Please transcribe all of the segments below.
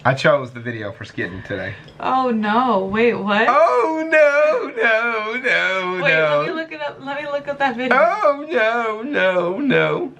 I chose the video for Skitten today. Oh no! Wait, what? Oh no! Wait, let me look it up. Let me look up that video. Oh no! Oh no, no.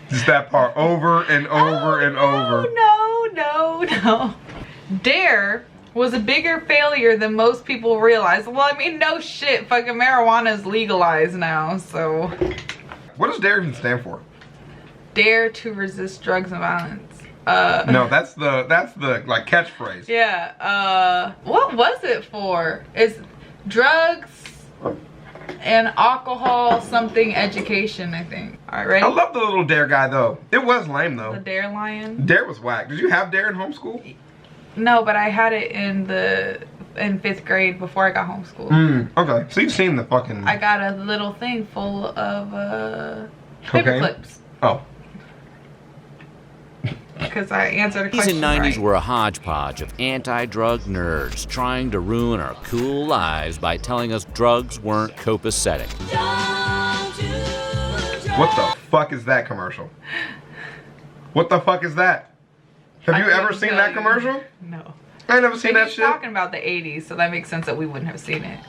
Just that part over and over and over. No. D.A.R.E was a bigger failure than most people realize. Well, I mean, no shit. Fucking marijuana is legalized now, so. What does D.A.R.E even stand for? Dare to resist drugs and violence. No, that's the like catchphrase. Yeah. What was it for? It's drugs and alcohol something education, I think. All right, ready? I love the little D.A.R.E guy though. It was lame though. The D.A.R.E lion. D.A.R.E was whack. Did you have D.A.R.E in homeschool? No, but I had it in 5th grade before I got homeschooled. Okay, so you've seen the fucking. I got a little thing full of paper clips. Oh. Because I answered a The 80s question and 90s right. were a hodgepodge of anti-drug nerds trying to ruin our cool lives by telling us drugs weren't copacetic. What the fuck is that commercial? What the fuck is that? Have you ever seen that commercial? No. I ain't never seen that He's shit. talking about the 80s, so that makes sense that we wouldn't have seen it.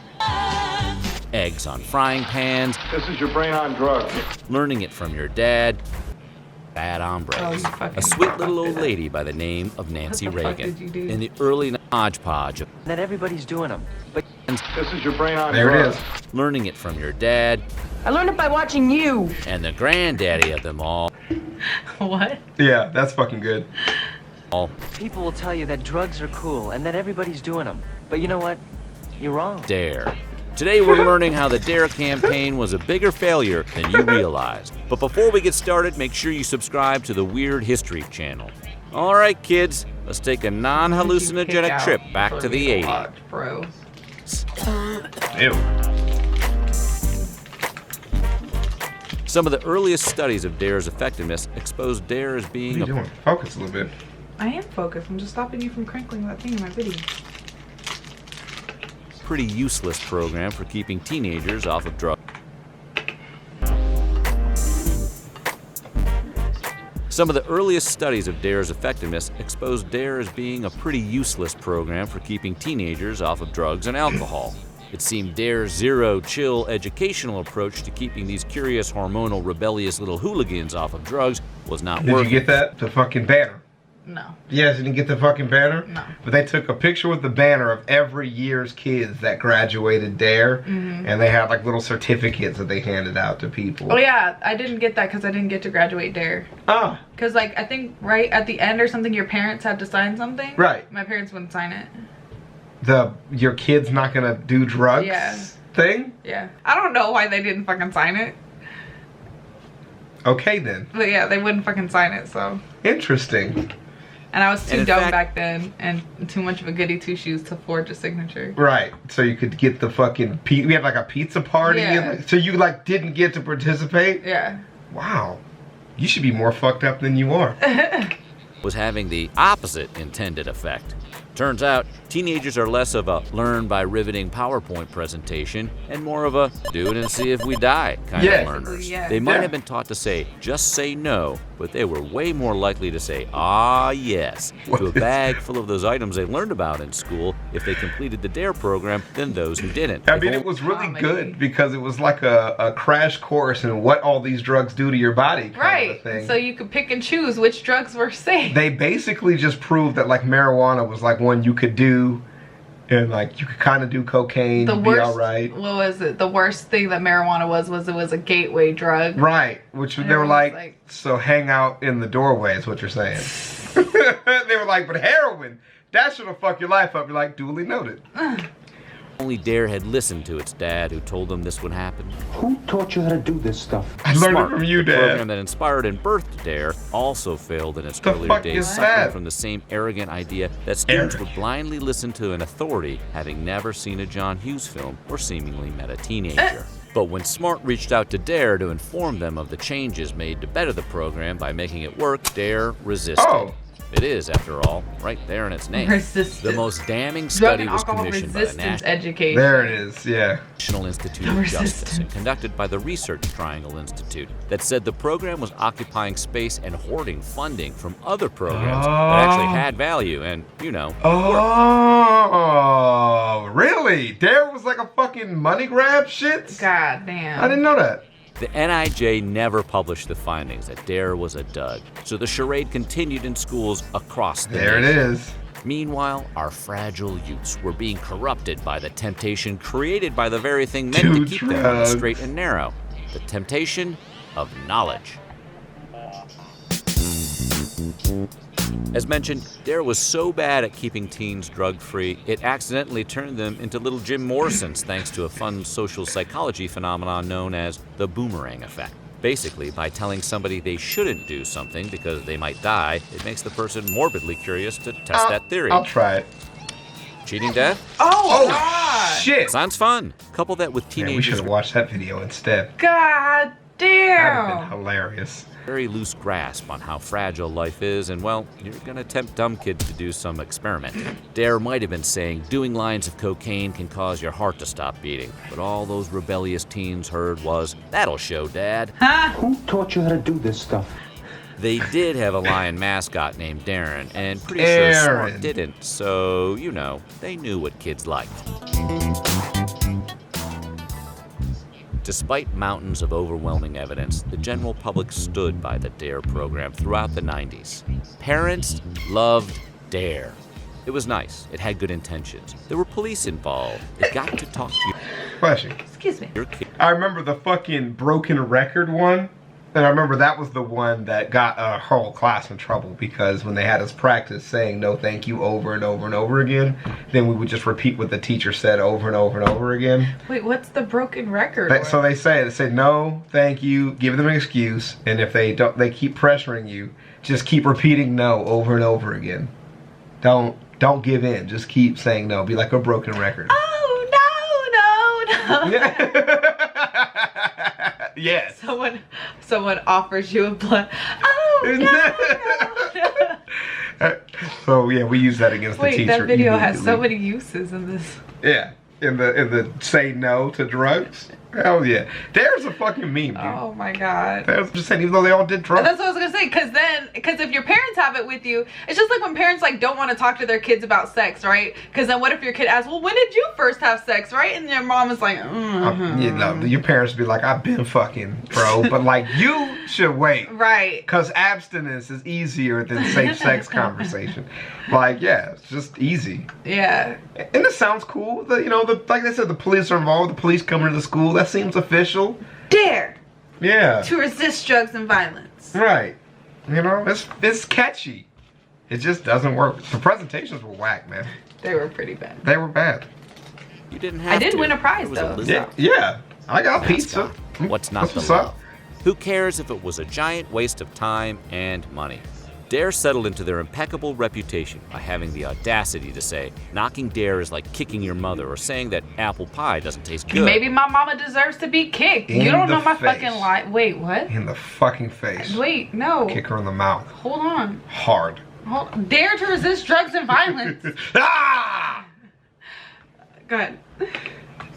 Eggs on frying pans, This is your brain on drugs. learning it from your dad, bad hombres. Oh, you fucking A sweet little fucked old it up. lady by the name of Nancy What the fuck Reagan. did you do? In the early hodgepodge of That everybody's doing them. But This is your brain on There it drugs. is. learning it from your dad, I learned it by watching you. and the granddaddy of them all. What? Yeah, that's fucking good. People will tell you that drugs are cool and that everybody's doing them. But you know what? You're wrong. D.A.R.E. Today we're learning how the D.A.R.E campaign was a bigger failure than you realized. But before we get started, make sure you subscribe to the Weird History channel. All right, kids, let's take a non-hallucinogenic trip back to the 80s. Bro. Ew. Some of the earliest studies of D.A.R.E's effectiveness exposed D.A.R.E as What being are you a doing? Focus a little bit. I am focused. I'm just stopping you from crinkling that thing in my video. pretty useless program for keeping teenagers off of drugs. Some of the earliest studies of D.A.R.E's effectiveness exposed D.A.R.E as being a pretty useless program for keeping teenagers off of drugs and alcohol. It seemed D.A.R.E's zero-chill educational approach to keeping these curious, hormonal, rebellious little hooligans off of drugs was not working. Did you get that? The fucking banner. No. Yes, you didn't get the fucking banner? No. But they took a picture with the banner of every year's kids that graduated D.A.R.E. And they had like little certificates that they handed out to people. Oh yeah, I didn't get that because I didn't get to graduate D.A.R.E. Ah. Because like, I think right at the end or something, your parents had to sign something. Right. My parents wouldn't sign it. Your kid's not gonna do drugs Yeah. thing? Yeah. I don't know why they didn't fucking sign it. Okay then. But yeah, they wouldn't fucking sign it, so. Interesting. And I was too in dumb fact- back then and too much of a goody two-shoes to forge a signature. Right. So you could get the fucking we had like a pizza party. Yeah. And, so you like didn't get to participate? Yeah. Wow. You should be more fucked up than you are. Was having the opposite intended effect. Turns out, teenagers are less of a learn by riveting PowerPoint presentation and more of a do it and see if we die kind Yeah. of learners. Yeah. They might Yeah. have been taught to say, just say no, but they were way more likely to say, ah, yes, to a bag full of those items they learned about in school if they completed the D.A.R.E program than those who didn't. I mean, it was really Comedy. good because it was like a crash course in what all these drugs do to your body kind Right. of a thing. So you could pick and choose which drugs were safe. They basically just proved that like marijuana was like one you could do, and like you could kind of do cocaine, The you'd worst, be all right. what was it? The worst thing that marijuana was it was a gateway drug. Right, which And they were everyone's like, so hang out in the doorway is what you're saying. They were like, but heroin, that should have fucked your life up. You're like, duly noted. Only D.A.R.E had listened to its dad who told them this would happen. Who taught you how to do this stuff? I learned Smart, it from you, the program Dad. that inspired and birthed D.A.R.E, also failed in its The earlier fuck days, is suffering that? from the same arrogant idea that students Eric. would blindly listen to an authority, having never seen a John Hughes film or seemingly met a teenager. But when Smart reached out to D.A.R.E to inform them of the changes made to better the program by making it work, D.A.R.E resisted. Oh. It is, after all, right there in its name. Resistance. The most damning Drug study and was alcohol commissioned by the resistance National education. There it is, yeah. Institute of Justice and conducted by the Research Triangle Institute that said the program was occupying space and hoarding funding from other programs that actually had value and, you know, Oh, really? D.A.R.E was like a fucking money grab shit? God damn. I didn't know that. The NIJ never published the findings that D.A.R.E was a dud, so the charade continued in schools across the There it nation. is. Meanwhile, our fragile youths were being corrupted by the temptation created by the very thing meant To to keep them on the drugs. straight and narrow, the temptation of knowledge. As mentioned, D.A.R.E was so bad at keeping teens drug-free, it accidentally turned them into little Jim Morrisons thanks to a fun social psychology phenomenon known as the boomerang effect. Basically, by telling somebody they shouldn't do something because they might die, it makes the person morbidly curious to test that theory. I'll try it. Cheating death? Oh, God. Shit! Sounds fun. Couple that with Man, we should teenagers have watched that video instead. God That would have damn. been hilarious. very loose grasp on how fragile life is, and well, you're gonna tempt dumb kids to do some experimenting. D.A.R.E might have been saying doing lines of cocaine can cause your heart to stop beating, but all those rebellious teens heard was, that'll show, Dad. Who taught you how to do this stuff? They did have a lion mascot named Darren, and pretty sure Smart Aaron. didn't, so, you know, they knew what kids liked. Despite mountains of overwhelming evidence, the general public stood by the D.A.R.E program throughout the 90s. Parents loved D.A.R.E. It was nice. It had good intentions. There were police involved. It got to talk to Question. Excuse me. your kid. I remember the fucking broken record one. And I remember that was the one that got our whole class in trouble because when they had us practice saying no thank you over and over and over again, then we would just repeat what the teacher said over and over and over again. Wait, what's the broken record? So they say no thank you, give them an excuse, and if they don't, they keep pressuring you, just keep repeating no over and over again. Don't give in, just keep saying no. Be like a broken record. Oh, no. Yeah. Yes. Someone offers you a blunt. Oh, no. So yeah, we use that against the Wait, teacher. that video has so immediately. many uses in this. Yeah, in the say no to drugs. Hell yeah, there's a fucking meme, dude. Oh my God. There's just saying, even though they all did drugs. That's what I was gonna say, because if your parents have it with you, it's just like when parents like don't want to talk to their kids about sex, right? Because then what if your kid asks, well, when did you first have sex, right? And your mom is like, You know, your parents be like, I've been fucking, bro, but like you should wait. right. Because abstinence is easier than safe sex conversation. Like, yeah, it's just easy. Yeah. And it sounds cool. Like they said, the police are involved. The police come into the school. That seems official. Dare Yeah. to resist drugs and violence. Right. You know, it's catchy. It just doesn't work. The presentations were whack, man. They were pretty bad. They were bad. You didn't have I did to. win a prize, It was though. lizard Yeah. I got pizza. mascot. What's not That's the what's law? up. Who cares if it was a giant waste of time and money? D.A.R.E settled into their impeccable reputation by having the audacity to say knocking D.A.R.E is like kicking your mother or saying that apple pie doesn't taste good. Maybe my mama deserves to be kicked. In You don't the know my face. fucking life. Wait, what? In the fucking face. Wait, no. Kick her in the mouth. Hold on. Hard. Dare to resist drugs and violence. Ah! Go ahead.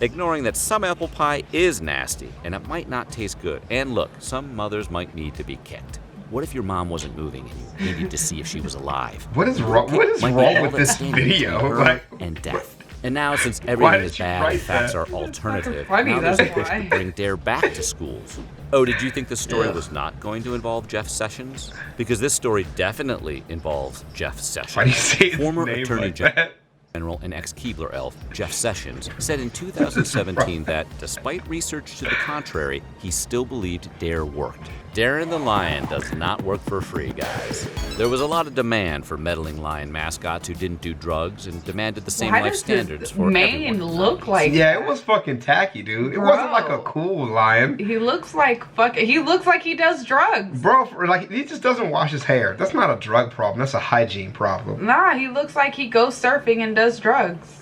Ignoring that some apple pie is nasty and it might not taste good. And look, some mothers might need to be kicked. What if your mom wasn't moving and you needed to see if she was alive? What is wrong? What is Might be wrong all with that's this standing video? between her Like, and death. And now, since Why everything did is you bad write and facts that? are alternative, funny, now there's that's a push why. to bring D.A.R.E back to schools. Oh, did you think the story was not going to involve Jeff Sessions? Because this story definitely involves Jeff Sessions. why do you say his Former name Attorney like General that? and ex-Keebler elf Jeff Sessions said in 2017 that, despite research to the contrary, he still believed D.A.R.E worked. Darren the Lion does not work for free, guys. There was a lot of demand for meddling lion mascots who didn't do drugs and demanded the same Why life does standards this for man everyone. look like? Yeah, it was fucking tacky, dude. It wasn't like a Bro. cool lion. He looks like He looks like he does drugs. Bro, like, he just doesn't wash his hair. That's not a drug problem. That's a hygiene problem. Nah, he looks like he goes surfing and does drugs.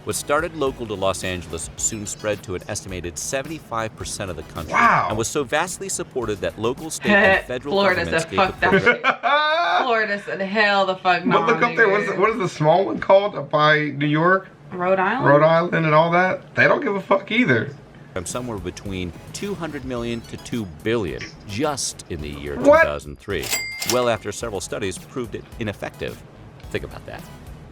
What started local to Los Angeles soon spread to an estimated 75% of the country. Wow. And was so vastly supported that local, state, and federal Florida's governments a gave the fucked up program shit. Florida said, hell the fuck no. But look up there, what is the small one called up by New York? Rhode Island? Rhode Island and all that? They don't give a fuck either. Somewhere between 200 million to 2 billion just in the year What? 2003. Well after several studies proved it ineffective. Think about that.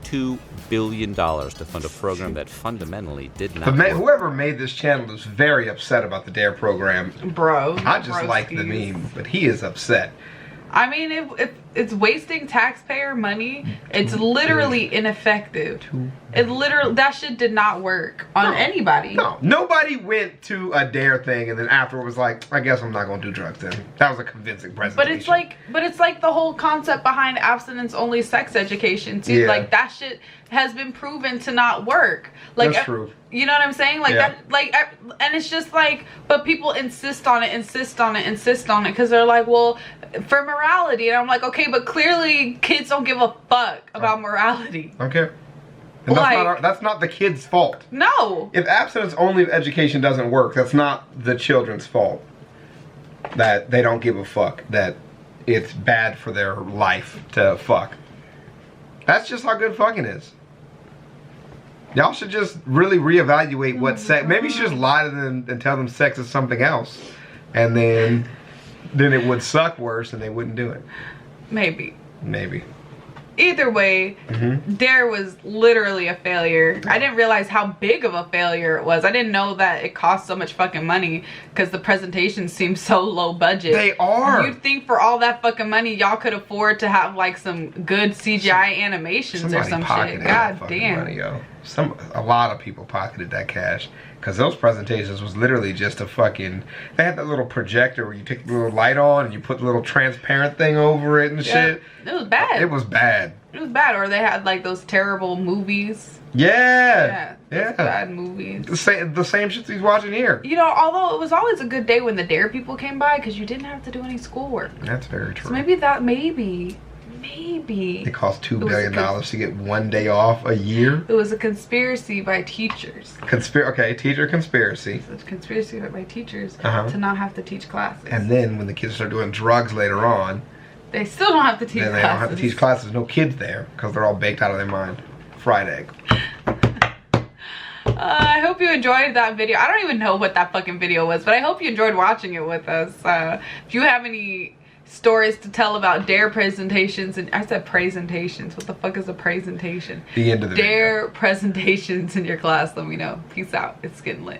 $2 billion to fund a program that fundamentally did not work. Whoever made this channel is very upset about the D.A.R.E. program. Bro. I just like the meme, but he is upset. I mean, if it's wasting taxpayer money, it's literally ineffective. That shit did not work on anybody. No, nobody went to a D.A.R.E. thing and then afterward was like, I guess I'm not gonna do drugs then. That was a convincing presentation. But it's like the whole concept behind abstinence-only sex education too. Yeah. Like that shit has been proven to not work. Like that's true. You know what I'm saying? Like Yeah. that, like, and it's just like, but people insist on it because they're like, well, for morality, and I'm like, okay, but clearly kids don't give a fuck about morality. Okay. And that's not the kid's fault. No. If abstinence only education doesn't work, that's not the children's fault. That they don't give a fuck. That it's bad for their life to fuck. That's just how good fucking is. Y'all should just really reevaluate what sex. Maybe you should just lie to them and tell them sex is something else, and then it would suck worse and they wouldn't do it. Maybe. Either way, D.A.R.E. was literally a failure. I didn't realize how big of a failure it was. I didn't know that it cost so much fucking money because the presentations seem so low budget. They are. You'd think for all that fucking money, y'all could afford to have like some good CGI animations or some shit. God damn. Money, yo. A lot of people pocketed that cash because those presentations was literally just a fucking. They had that little projector where you take the little light on and you put the little transparent thing over it and shit. It was bad. It was bad. It was bad. Or they had like those terrible movies. Yeah. Bad movies. The same shit he's watching here. You know, although it was always a good day when the D.A.R.E. people came by because you didn't have to do any schoolwork. That's very true. So maybe. It cost $2 billion to get 1 day off a year. It was a conspiracy by teachers. Okay, teacher conspiracy. It's a conspiracy by teachers to not have to teach classes. And then when the kids start doing drugs later on, they still don't have to teach classes. Then they don't have to teach classes. No kids there because they're all baked out of their mind. Fried egg. I hope you enjoyed that video. I don't even know what that fucking video was, but I hope you enjoyed watching it with us. If you have any stories to tell about D.A.R.E. presentations, and I said presentations. What the fuck is a presentation? The end of the video. D.A.R.E. presentations in your class, let me know. Peace out. It's getting lit.